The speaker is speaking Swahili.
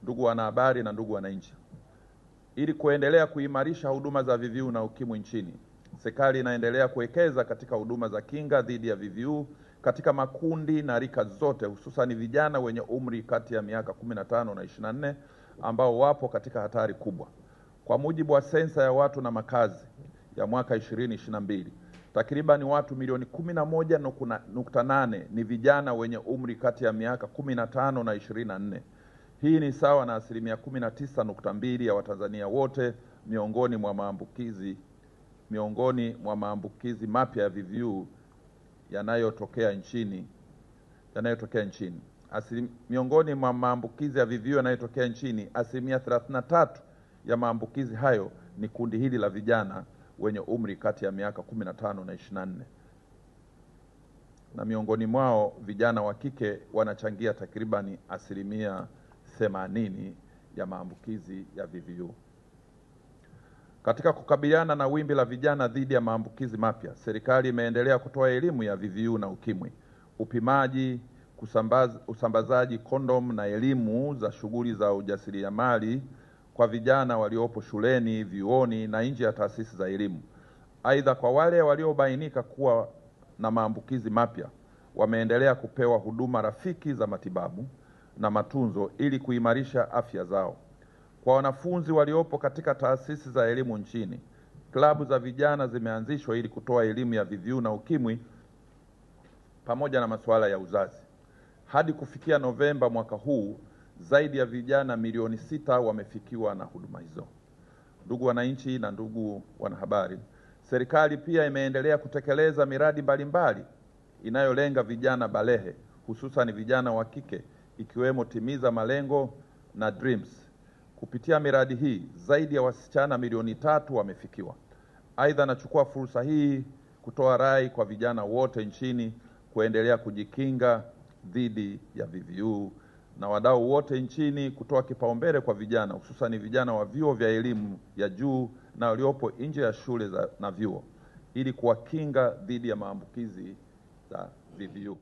ndugu wanahabari na ndugu wananchi, ili kuendelea kuimarisha huduma za VVU na UKIMWI nchini, serikali inaendelea kuwekeza katika huduma za kinga dhidi ya VVU katika makundi na rika zote, hususan vijana wenye umri kati ya miaka 15 na 24 ambao wapo katika hatari kubwa. Kwa mujibu wa sensa ya watu na makazi ya mwaka 2022, takriban watu milioni 11.8 ni vijana wenye umri kati ya miaka 15 na 24. Hii ni sawa na 19.2% ya Watanzania wote miongoni mwa maambukizi mapya ya VVU yanayotokea nchini. Miongoni mwa maambukizi ya VVU yanayotokea nchini, 33% ya maambukizi hayo ni kundi hili la vijana wenye umri kati ya miaka 15 na 24. Na miongoni mwao vijana wa kike wanachangia takribani 80% ya maambukizi ya VVU. Katika kukabiliana na wimbi la vijana dhidi ya maambukizi mapya, serikali imeendelea kutoa elimu ya VVU na UKIMWI, upimaji, usambazaji kondom na elimu za shughuli za ujasiriamali kwa vijana waliopo shuleni, vyuoni na nje ya taasisi za elimu. Aidha, kwa wale waliobainika kuwa na maambukizi mapya, wameendelea kupewa huduma rafiki za matibabu na matunzo ili kuimarisha afya zao. Kwa wanafunzi waliopo katika taasisi za elimu nchini, klabu za vijana zimeanzishwa ili kutoa elimu ya VVU na UKIMWI pamoja na masuala ya uzazi. Hadi kufikia Novemba mwaka huu, zaidi ya vijana milioni 6 wamefikiwa na huduma hizo. Ndugu wananchi na ndugu wanahabari, serikali pia imeendelea kutekeleza miradi mbalimbali inayolenga vijana balehe, hususan vijana wa kike, ikiwemo Timiza Malengo na Dreams. Kupitia miradi hii, zaidi ya wasichana milioni 3 wamefikiwa. Aidha, nachukua fursa hii kutoa rai kwa vijana wote nchini kuendelea kujikinga dhidi ya VVU na wadau wote nchini kutoa kipaumbele kwa vijana, hususan vijana wa vyuo vya elimu ya juu na waliopo nje ya shule na vyuo, ili kuwakinga dhidi ya maambukizi za VVU.